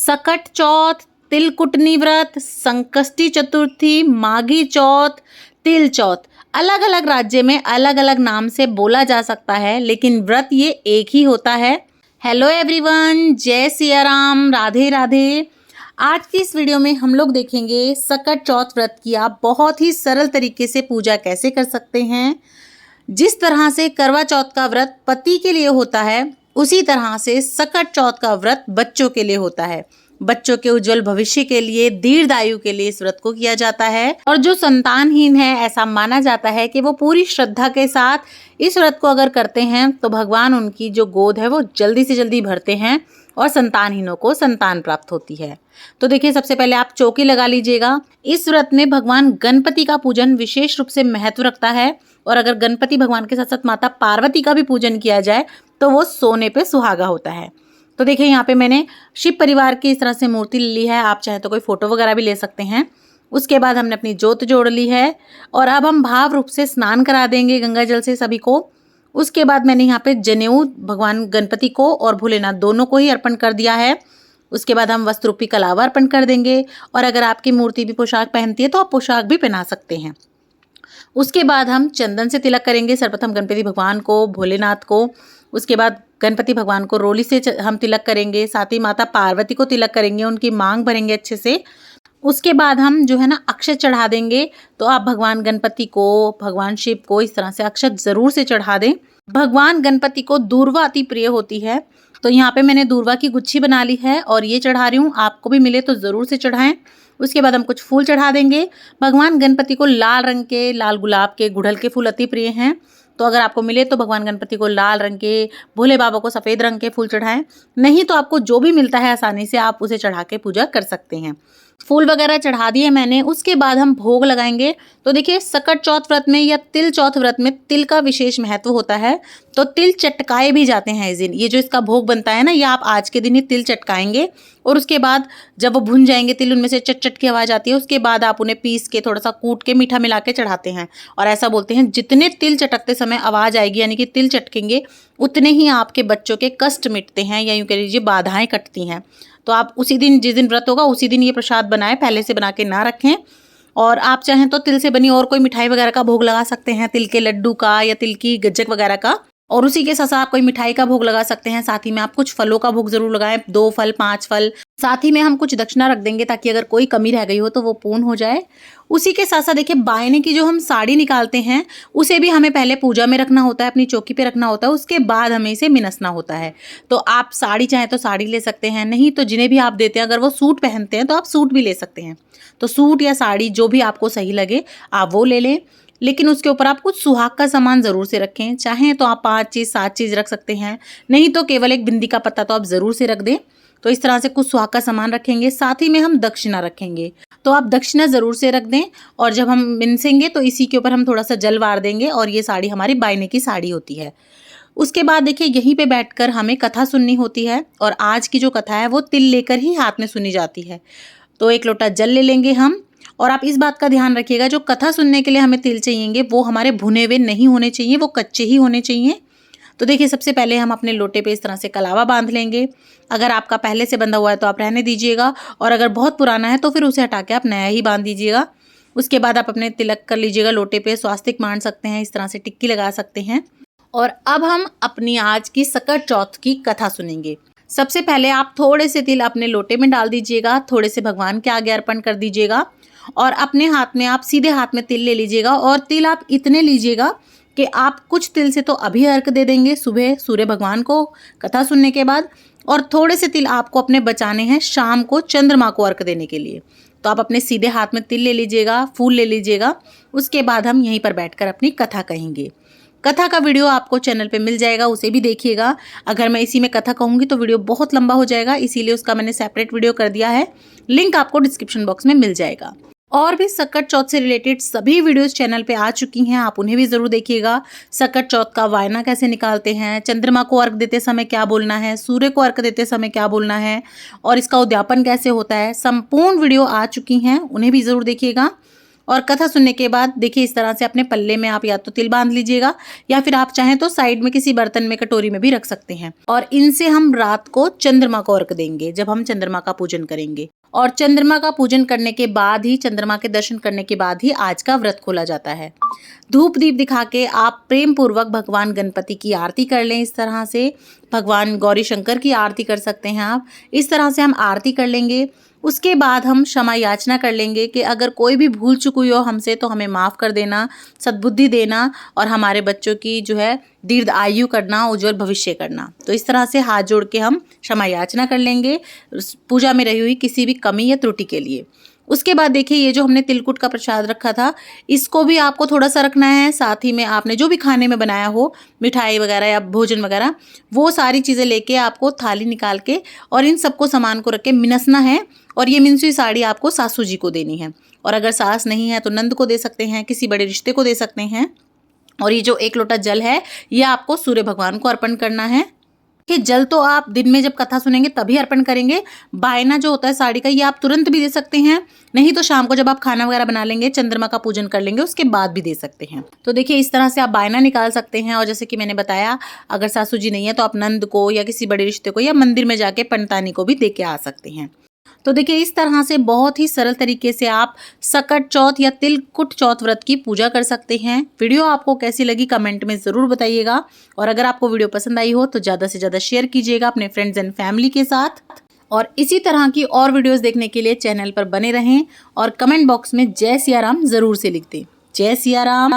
सकट चौथ, तिलकुटनी व्रत, संकष्टी चतुर्थी, माघी चौथ, तिल चौथ अलग अलग राज्य में अलग अलग नाम से बोला जा सकता है, लेकिन व्रत ये एक ही होता है। हेलो एवरीवन, जय सिया राम, राधे राधे। आज की इस वीडियो में हम लोग देखेंगे सकट चौथ व्रत की आप बहुत ही सरल तरीके से पूजा कैसे कर सकते हैं। जिस तरह से करवा चौथ का व्रत पति के लिए होता है, उसी तरह से सकट चौथ का व्रत बच्चों के लिए होता है। बच्चों के उज्जवल भविष्य के लिए, दीर्घायु के लिए इस व्रत को किया जाता है। और जो संतानहीन है, ऐसा माना जाता है कि वो पूरी श्रद्धा के साथ इस व्रत को अगर करते हैं तो भगवान उनकी जो गोद है वो जल्दी से जल्दी भरते हैं और संतानहीनों को संतान प्राप्त होती है। तो देखिए, सबसे पहले आप चौकी लगा लीजिएगा। इस व्रत में भगवान गणपति का पूजन विशेष रूप से महत्व रखता है, और अगर गणपति भगवान के साथ साथ माता पार्वती का भी पूजन किया जाए तो वो सोने पे सुहागा होता है। तो देखिए, यहाँ पे मैंने शिव परिवार की इस तरह से मूर्ति ली है। आप चाहे तो कोई फोटो वगैरह भी ले सकते हैं। उसके बाद हमने अपनी जोत जोड़ ली है और अब हम भाव रूप से स्नान करा देंगे गंगा जल से सभी को। उसके बाद मैंने यहाँ पे जनेऊ भगवान गणपति को और भोलेनाथ दोनों को ही अर्पण कर दिया है। उसके बाद हम वस्त्र रूपी कलावा अर्पण कर देंगे, और अगर आपकी मूर्ति भी पोशाक पहनती है तो आप पोशाक भी पहना सकते हैं। उसके बाद हम चंदन से तिलक करेंगे, सर्वप्रथम गणपति भगवान को, भोलेनाथ को। उसके बाद गणपति भगवान को रोली से हम तिलक करेंगे, साथ ही माता पार्वती को तिलक करेंगे, उनकी मांग भरेंगे अच्छे से। उसके बाद हम जो है ना अक्षत चढ़ा देंगे। तो आप भगवान गणपति को, भगवान शिव को इस तरह से अक्षत जरूर से चढ़ा दें। भगवान गणपति को दूर्वा अति प्रिय होती है, तो यहाँ पे मैंने दूर्वा की गुच्छी बना ली है और ये चढ़ा रही हूँ। आपको भी मिले तो ज़रूर से चढ़ाएं। उसके बाद हम कुछ फूल चढ़ा देंगे। भगवान गणपति को लाल रंग के, लाल गुलाब के, गुड़हल के फूल अति प्रिय हैं, तो अगर आपको मिले तो भगवान गणपति को लाल रंग के, भोले बाबा को सफ़ेद रंग के फूल चढ़ाएं। नहीं तो आपको जो भी मिलता है आसानी से आप उसे चढ़ा के पूजा कर सकते हैं। फूल वगैरह चढ़ा दिए मैंने। उसके बाद हम भोग लगाएंगे। तो देखिए, सकट चौथ व्रत में या तिल चौथ व्रत में तिल का विशेष महत्व होता है, तो तिल चटकाए भी जाते हैं इस दिन। ये जो इसका भोग बनता है ना, ये आप आज के दिन ही तिल चटकाएंगे, और उसके बाद जब वो भुन जाएंगे तिल, उनमें से चट चट की आवाज़ आती है। उसके बाद आप उन्हें पीस के, थोड़ा सा कूट के, मीठा मिला के चढ़ाते हैं। और ऐसा बोलते हैं जितने तिल चटकते समय आवाज़ आएगी, यानी कि तिल चटकेंगे, उतने ही आपके बच्चों के कष्ट मिटते हैं, या यूँ कह लीजिए बाधाएं कटती हैं। तो आप उसी दिन, जिस दिन व्रत होगा उसी दिन ये प्रसाद बनाएं, पहले से बना के ना रखें। और आप चाहें तो तिल से बनी और कोई मिठाई वगैरह का भोग लगा सकते हैं, तिल के लड्डू का या तिल की गज्जक वगैरह का, और उसी के साथ साथ आप कोई मिठाई का भोग लगा सकते हैं। साथ ही में आप कुछ फलों का भोग जरूर लगाएं, 2 फल, 5 फल। साथ ही में हम कुछ दक्षिणा रख देंगे ताकि अगर कोई कमी रह गई हो तो वो पूर्ण हो जाए। उसी के साथ साथ देखिए, बायने की जो हम साड़ी निकालते हैं उसे भी हमें पहले पूजा में रखना होता है, अपनी चौकी पे रखना होता है। उसके बाद हमें इसे मिनसना होता है। तो आप साड़ी चाहें तो साड़ी ले सकते हैं, नहीं तो जिन्हें भी आप देते हैं, अगर वो सूट पहनते हैं तो आप सूट भी ले सकते हैं। तो सूट या साड़ी जो भी आपको सही लगे आप वो ले लें, लेकिन उसके ऊपर आप कुछ सुहाग का सामान ज़रूर से रखें। चाहें तो आप 5 चीज़, 7 चीज़ रख सकते हैं, नहीं तो केवल एक बिंदी का पत्ता तो आप ज़रूर से रख दें। तो इस तरह से कुछ सुहाग का सामान रखेंगे। साथ ही में हम दक्षिणा रखेंगे, तो आप दक्षिणा ज़रूर से रख दें। और जब हम मिनसेंगे तो इसी के ऊपर हम थोड़ा सा जल वार देंगे, और ये साड़ी हमारी बायने की साड़ी होती है। उसके बाद देखिए, यहीं पे बैठकर हमें कथा सुननी होती है, और आज की जो कथा है वो तिल लेकर ही हाथ में सुनी जाती है। तो 1 लोटा जल ले लेंगे हम। और आप इस बात का ध्यान रखिएगा, जो कथा सुनने के लिए हमें तिल चाहिए वो हमारे भुने हुए नहीं होने चाहिए, वो कच्चे ही होने चाहिए। तो देखिए, सबसे पहले हम अपने लोटे पे इस तरह से कलावा बांध लेंगे। अगर आपका पहले से बंधा हुआ है तो आप रहने दीजिएगा, और अगर बहुत पुराना है तो फिर उसे हटा के आप नया ही बांध दीजिएगा। उसके बाद आप अपने तिलक कर लीजिएगा लोटे पे, स्वास्तिक मान सकते हैं, इस तरह से टिक्की लगा सकते हैं। और अब हम अपनी आज की सकट चौथ की कथा सुनेंगे। सबसे पहले आप थोड़े से तिल अपने लोटे में डाल दीजिएगा, थोड़े से भगवान के आगे अर्पण कर दीजिएगा, और अपने हाथ में आप सीधे हाथ में तिल ले लीजिएगा। और तिल आप इतने लीजिएगा कि आप कुछ तिल से तो अभी अर्घ दे देंगे सुबह सूर्य भगवान को कथा सुनने के बाद, और थोड़े से तिल आपको अपने बचाने हैं शाम को चंद्रमा को अर्घ देने के लिए। तो आप अपने सीधे हाथ में तिल ले लीजिएगा, फूल ले लीजिएगा। उसके बाद हम यहीं पर बैठकर अपनी कथा कहेंगे। कथा का वीडियो आपको चैनल पे मिल जाएगा, उसे भी देखिएगा। अगर मैं इसी में कथा कहूँगी तो वीडियो बहुत लंबा हो जाएगा, इसीलिए उसका मैंने सेपरेट वीडियो कर दिया है। लिंक आपको डिस्क्रिप्शन बॉक्स में मिल जाएगा। और भी सकट चौथ से रिलेटेड सभी वीडियोस चैनल पे आ चुकी हैं, आप उन्हें भी ज़रूर देखिएगा। सकट चौथ का वायना कैसे निकालते हैं, चंद्रमा को अर्घ देते समय क्या बोलना है, सूर्य को अर्घ देते समय क्या बोलना है, और इसका उद्यापन कैसे होता है, संपूर्ण वीडियो आ चुकी हैं, उन्हें भी ज़रूर देखिएगा। और कथा सुनने के बाद देखिए इस तरह से अपने पल्ले में आप या तो तिल बांध लीजिएगा या फिर आप चाहें तो साइड में किसी बर्तन में कटोरी में भी रख सकते हैं। और इनसे हम रात को चंद्रमा को अर्घ देंगे जब हम चंद्रमा का पूजन करेंगे। और चंद्रमा का पूजन करने के बाद ही, चंद्रमा के दर्शन करने के बाद ही आज का व्रत खोला जाता है। धूप दीप दिखा के आप प्रेम पूर्वक भगवान गणपति की आरती कर लें। इस तरह से भगवान गौरी शंकर की आरती कर सकते हैं आप। इस तरह से हम आरती कर लेंगे। उसके बाद हम क्षमा याचना कर लेंगे कि अगर कोई भी भूल चूक हुई हो हमसे तो हमें माफ़ कर देना, सद्बुद्धि देना और हमारे बच्चों की जो है दीर्घ आयु करना, उज्जवल भविष्य करना। तो इस तरह से हाथ जोड़ के हम क्षमा याचना कर लेंगे पूजा में रही हुई किसी भी कमी या त्रुटि के लिए। उसके बाद देखिए ये जो हमने तिलकुट का प्रसाद रखा था इसको भी आपको थोड़ा सा रखना है। साथ ही में आपने जो भी खाने में बनाया हो, मिठाई वगैरह या भोजन वगैरह, वो सारी चीज़ें लेके आपको थाली निकाल के और इन सबको सामान को रख के मिनसना है। और ये मिनसी हुई साड़ी आपको सासू जी को देनी है। और अगर सास नहीं है तो नंद को दे सकते हैं, किसी बड़े रिश्ते को दे सकते हैं। और ये जो 1 लोटा जल है ये आपको सूर्य भगवान को अर्पण करना है। कि जल तो आप दिन में जब कथा सुनेंगे तभी अर्पण करेंगे। बायना जो होता है साड़ी का ये आप तुरंत भी दे सकते हैं, नहीं तो शाम को जब आप खाना वगैरह बना लेंगे, चंद्रमा का पूजन कर लेंगे, उसके बाद भी दे सकते हैं। तो देखिए इस तरह से आप बायना निकाल सकते हैं। और जैसे कि मैंने बताया अगर सासू जी नहीं है तो आप नंद को या किसी बड़े रिश्ते को या मंदिर में जाके पंडितानी को भी दे के आ सकते हैं। तो देखिए इस तरह से बहुत ही सरल तरीके से आप सकट चौथ या तिलकुट चौथ व्रत की पूजा कर सकते हैं। वीडियो आपको कैसी लगी कमेंट में ज़रूर बताइएगा। और अगर आपको वीडियो पसंद आई हो तो ज़्यादा से ज़्यादा शेयर कीजिएगा अपने फ्रेंड्स एंड फैमिली के साथ। और इसी तरह की और वीडियोस देखने के लिए चैनल पर बने रहें और कमेंट बॉक्स में जय सिया राम ज़रूर से लिख दें। जय सिया राम।